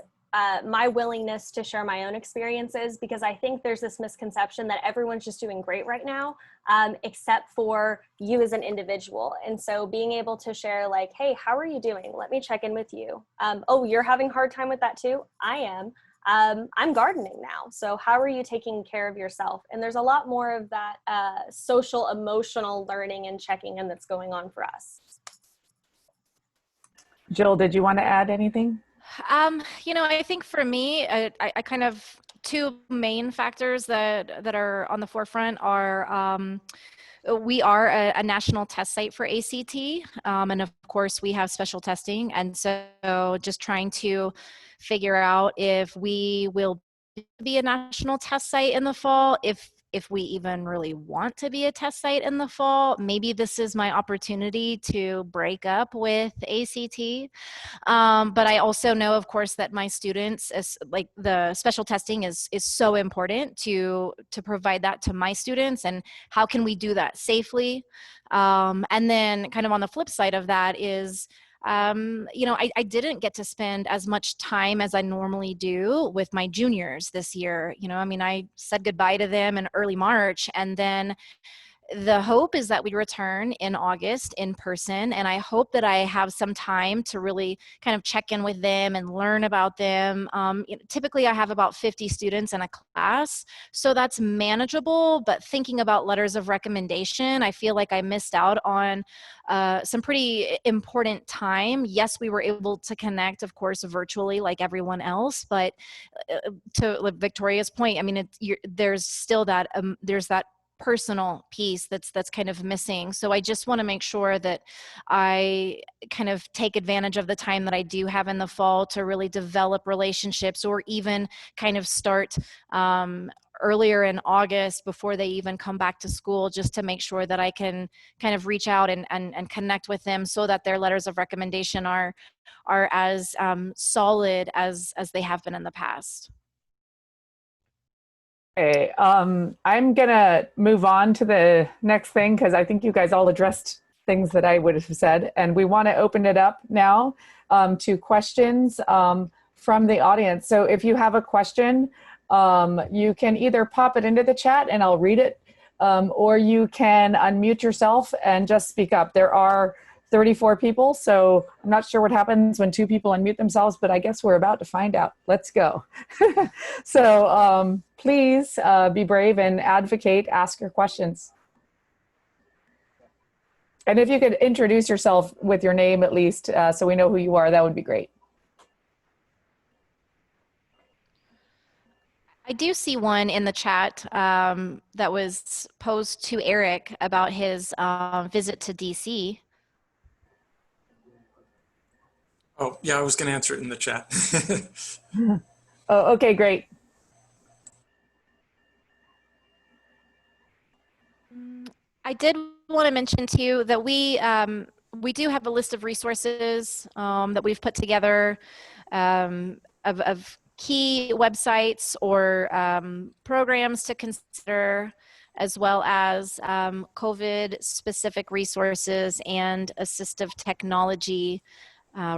my willingness to share my own experiences, because I think there's this misconception that everyone's just doing great right now, except for you as an individual. And so being able to share like, hey, how are you doing? Let me check in with you. Oh, you're having a hard time with that too? I am. I'm gardening now. So how are you taking care of yourself? And there's a lot more of that social, emotional learning and checking in that's going on for us. Jill, did you want to add anything? You know, I think for me, I kind of two main factors that are on the forefront are we are a national test site for ACT, and of course we have special testing, and so just trying to figure out if we will be a national test site in the fall, if we even really want to be a test site in the fall. Maybe this is my opportunity to break up with ACT. But I also know, of course, that my students, like the special testing is so important to provide that to my students, and how can we do that safely? And then kind of on the flip side of that is, you know, I didn't get to spend as much time as I normally do with my juniors this year. You know, I mean, I said goodbye to them in early March, and then the hope is that we return in August in person, and I hope that I have some time to really kind of check in with them and learn about them. You know, typically I have about 50 students in a class, so that's manageable, but thinking about letters of recommendation, I feel like I missed out on some pretty important time. Yes, we were able to connect, of course, virtually like everyone else, but to Victoria's point, I mean, there's still that, there's that personal piece that's kind of missing. So I just want to make sure that I kind of take advantage of the time that I do have in the fall to really develop relationships, or even kind of start earlier in August before they even come back to school, just to make sure that I can kind of reach out and connect with them, so that their letters of recommendation are as solid as they have been in the past. Okay, I'm gonna move on to the next thing, because I think you guys all addressed things that I would have said, and we want to open it up now to questions from the audience. So if you have a question, you can either pop it into the chat and I'll read it, or you can unmute yourself and just speak up. There are 34 people, so I'm not sure what happens when 2 people unmute themselves, but I guess we're about to find out. Let's go. So please be brave and advocate, ask your questions. And if you could introduce yourself with your name at least, so we know who you are, that would be great. I do see one in the chat that was posed to Eric about his visit to DC. Oh, yeah, I was going to answer it in the chat. Oh, okay, great. I did want to mention to you that we do have a list of resources that we've put together of key websites or programs to consider, as well as COVID-specific resources and assistive technology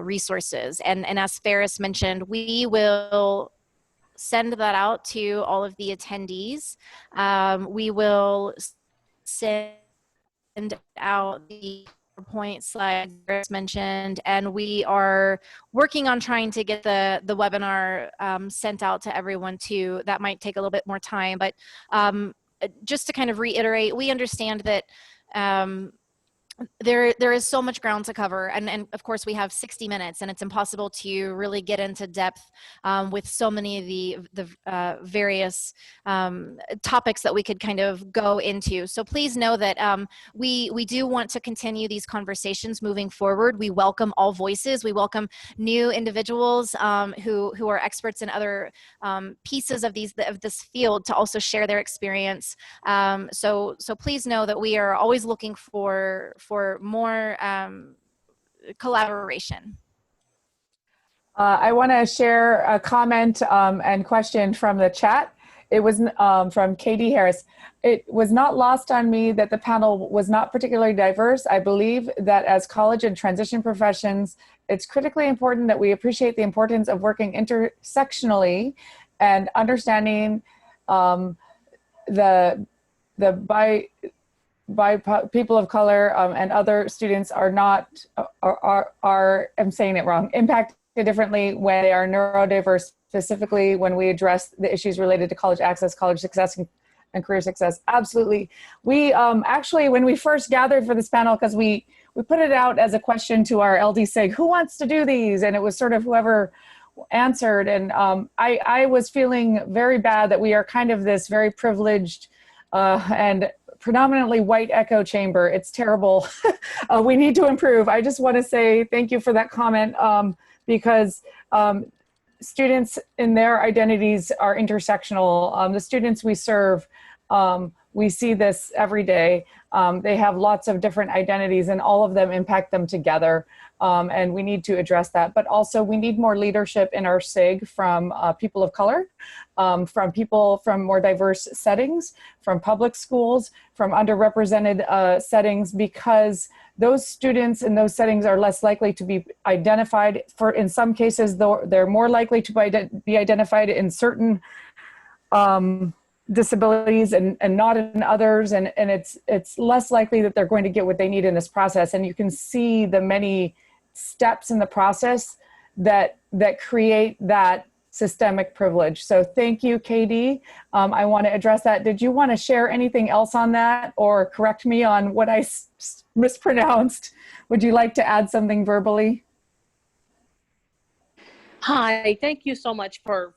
resources. And as Ferris mentioned, we will send that out to all of the attendees. We will send out the PowerPoint slides as mentioned, and we are working on trying to get the webinar sent out to everyone too. That might take a little bit more time, but just to kind of reiterate, we understand that there is so much ground to cover, and of course we have 60 minutes, and it's impossible to really get into depth with so many of the various topics that we could kind of go into. So please know that we do want to continue these conversations moving forward. We welcome all voices. We welcome new individuals who are experts in other pieces of this field to also share their experience. So please know that we are always looking for more collaboration. I want to share a comment and question from the chat. It was from Katie Harris. It was not lost on me that the panel was not particularly diverse. I believe that as college and transition professions, it's critically important that we appreciate the importance of working intersectionally and understanding by people of color and other students are not, I'm saying it wrong, impacted differently when they are neurodiverse, specifically when we address the issues related to college access, college success, and career success. Absolutely. We actually, when we first gathered for this panel, because we put it out as a question to our LDSIG, who wants to do these? And it was sort of whoever answered. And I was feeling very bad that we are kind of this very privileged and predominantly white echo chamber. It's terrible. We need to improve. I just want to say thank you for that comment because students in their identities are intersectional. The students we serve, we see this every day. They have lots of different identities and all of them impact them together. And we need to address that. But also we need more leadership in our SIG from people of color, from people from more diverse settings, from public schools, from underrepresented settings, because those students in those settings are less likely to be identified. In some cases, though, they're more likely to be identified in certain disabilities and not in others. And it's less likely that they're going to get what they need in this process. And you can see the many steps in the process that create that systemic privilege. So thank you, KD. I want to address that. Did you want to share anything else on that or correct me on what I mispronounced? Would you like to add something verbally? Hi, thank you so much for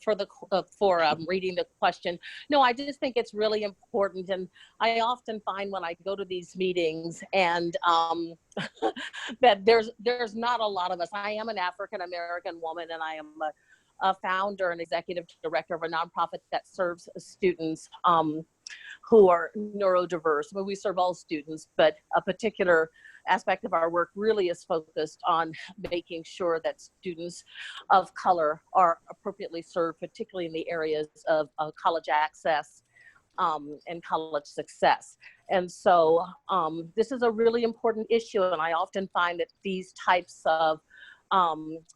reading the question. No, I just think it's really important, and I often find when I go to these meetings and that there's not a lot of us. I am an African American woman, and I am a founder and executive director of a nonprofit that serves students who are neurodiverse. Well, we serve all students, but a particular aspect of our work really is focused on making sure that students of color are appropriately served, particularly in the areas of college access and college success. And so this is a really important issue, and I often find that these types of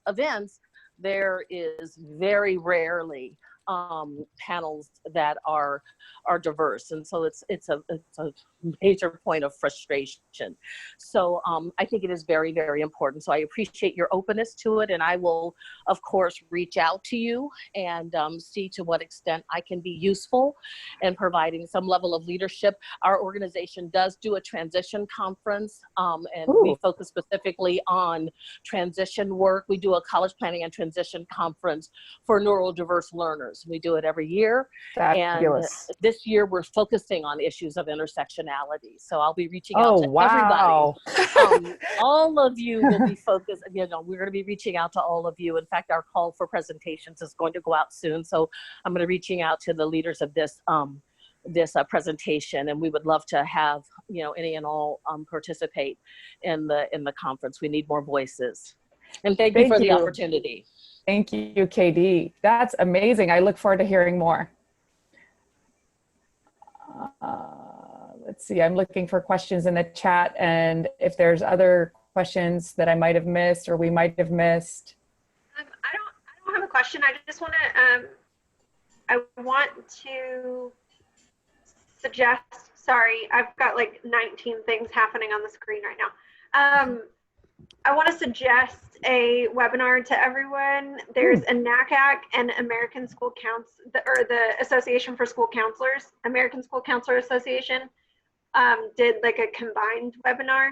events, there is very rarely panels that are diverse, and so it's a major point of frustration. So I think it is very, very important. So I appreciate your openness to it, and I will, of course, reach out to you and see to what extent I can be useful in providing some level of leadership. Our organization does do a transition conference, and we focus specifically on transition work. We do a college planning and transition conference for neurodiverse learners. We do it every year. Fabulous. And this year we're focusing on issues of intersectionality. So I'll be reaching out to everybody. All of you will be focused, we're going to be reaching out to all of you. In fact, our call for presentations is going to go out soon. So I'm going to be reaching out to the leaders of this presentation, and we would love to have, any and all participate in the conference. We need more voices. And thank you for the opportunity. Thank you, KD. That's amazing. I look forward to hearing more. Let's see, I'm looking for questions in the chat, and if there's other questions that I might have missed or we might have missed. I don't have a question. I just want to I want to suggest, sorry, I've got like 19 things happening on the screen right now. I want to suggest a webinar to everyone. There's a NACAC and American School or the Association for School Counselors, American School Counselor Association, did like a combined webinar.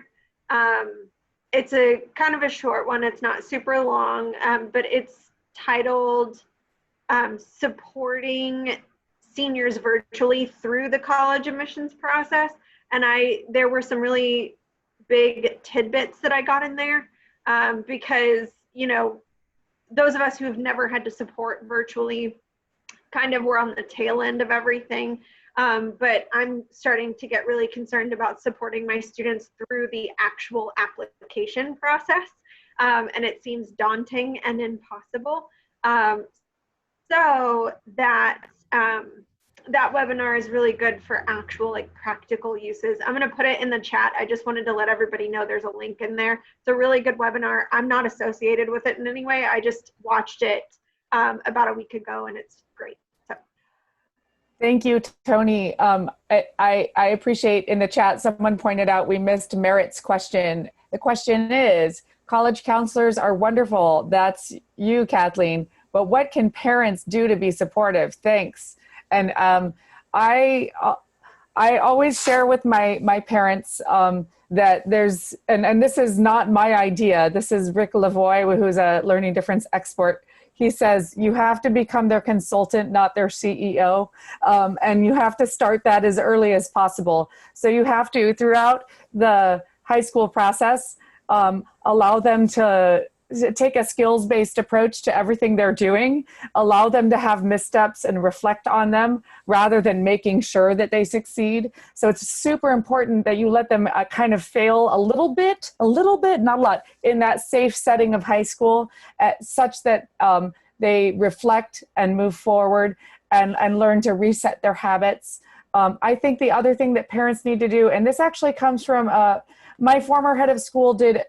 It's a kind of a short one. It's not super long, but it's titled Supporting Seniors Virtually Through the College Admissions Process. And there were some really big tidbits that I got in there, because, you know, those of us who have never had to support virtually kind of were on the tail end of everything. But I'm starting to get really concerned about supporting my students through the actual application process. And it seems daunting and impossible. So that webinar is really good for actual like practical uses. I'm going to put it in the chat. I just wanted to let everybody know there's a link in there. It's a really good webinar. I'm not associated with it in any way. I just watched it about a week ago, and it's great. So. Thank you, Tony. I appreciate in the chat, someone pointed out we missed Merritt's question. The question is, college counselors are wonderful. That's you, Kathleen. But what can parents do to be supportive? Thanks. And I always share with my parents that there's, and this is not my idea. This is Rick Lavoie, who's a learning difference expert. He says you have to become their consultant, not their CEO. And you have to start that as early as possible. So you have to, throughout the high school process, allow them to take a skills-based approach to everything they're doing, allow them to have missteps and reflect on them rather than making sure that they succeed. So it's super important that you let them kind of fail a little bit, not a lot, in that safe setting of high school, such that they reflect and move forward and learn to reset their habits. I think the other thing that parents need to do, and this actually comes from my former head of school did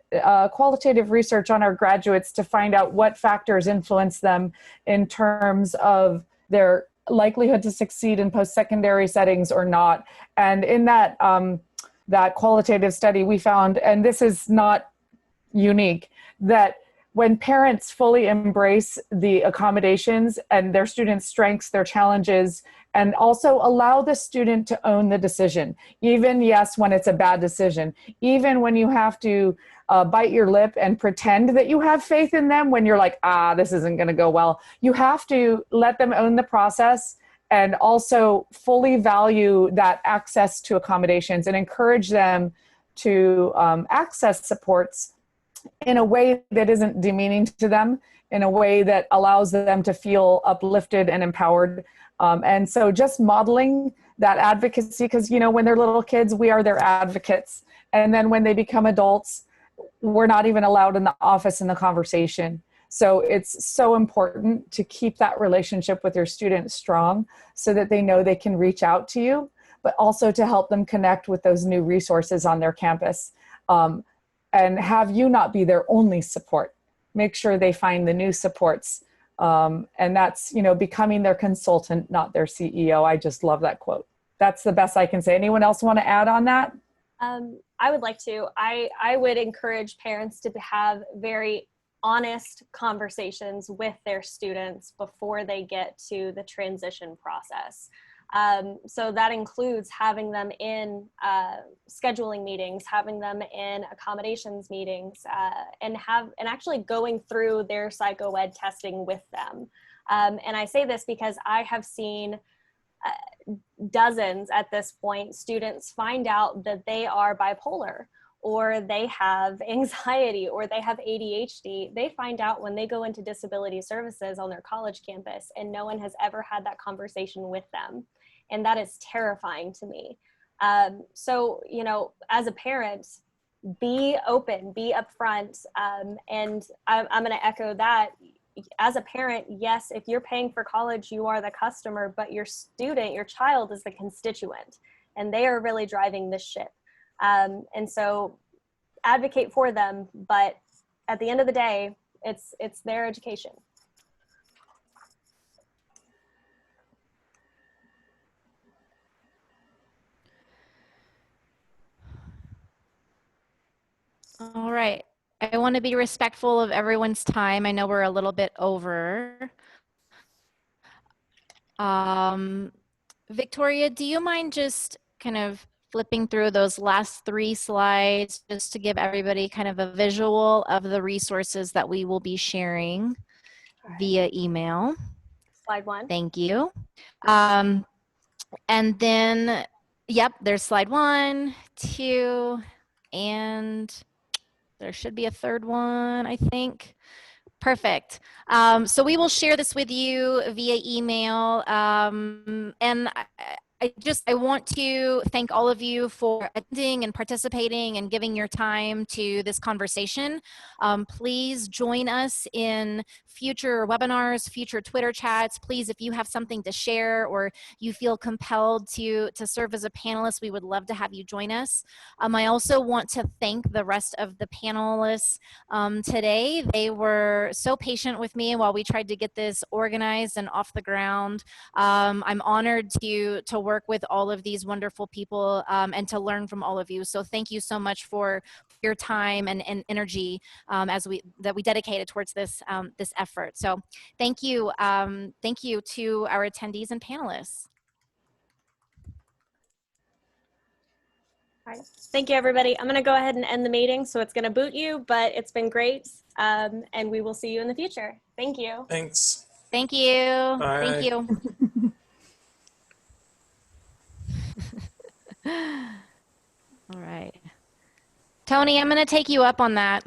qualitative research on our graduates to find out what factors influence them in terms of their likelihood to succeed in post-secondary settings or not. And in that, that qualitative study, we found, and this is not unique, that when parents fully embrace the accommodations and their students' strengths, their challenges, and also allow the student to own the decision, even, yes, when it's a bad decision, even when you have to bite your lip and pretend that you have faith in them when you're like, this isn't going to go well. You have to let them own the process and also fully value that access to accommodations and encourage them to access supports in a way that isn't demeaning to them, in a way that allows them to feel uplifted and empowered. And so just modeling that advocacy, because, you know, when they're little kids, we are their advocates. And then when they become adults, we're not even allowed in the office in the conversation. So it's so important to keep that relationship with your students strong so that they know they can reach out to you, but also to help them connect with those new resources on their campus. And have you not be their only support. Make sure they find the new supports. And that's, you know, becoming their consultant, not their CEO. I just love that quote. That's the best I can say. Anyone else want to add on that? I would like to. I would encourage parents to have very honest conversations with their students before they get to the transition process. So that includes having them in scheduling meetings, having them in accommodations meetings, and actually going through their psychoed testing with them. And I say this because I have seen dozens at this point, students find out that they are bipolar, or they have anxiety, or they have ADHD. They find out when they go into disability services on their college campus, and no one has ever had that conversation with them. And that is terrifying to me. So, you know, as a parent, be open, be upfront. And I'm going to echo that. As a parent, yes, if you're paying for college, you are the customer, but your student, your child is the constituent, and they are really driving this ship. And so advocate for them, but at the end of the day, it's their education. All right. I want to be respectful of everyone's time. I know we're a little bit over. Victoria, do you mind just kind of flipping through those last 3 slides just to give everybody kind of a visual of the resources that we will be sharing via email? Slide 1. Thank you. And then, yep, there's slide 1, 2, and there should be a third one, I think. Perfect. So we will share this with you via email. And I want to thank all of you for attending and participating and giving your time to this conversation. Please join us in future webinars, future Twitter chats. Please, if you have something to share or you feel compelled to serve as a panelist, we would love to have you join us. I also want to thank the rest of the panelists today. They were so patient with me while we tried to get this organized and off the ground. I'm honored to work with all of these wonderful people and to learn from all of you. So thank you so much for your time and energy that we dedicated towards this this effort. So thank you to our attendees and panelists. All right. Thank you, everybody. I'm going to go ahead and end the meeting, so it's going to boot you, but it's been great, and we will see you in the future. Thank you. Thanks. Thank you. Bye. Thank you. All right. Tony, I'm going to take you up on that.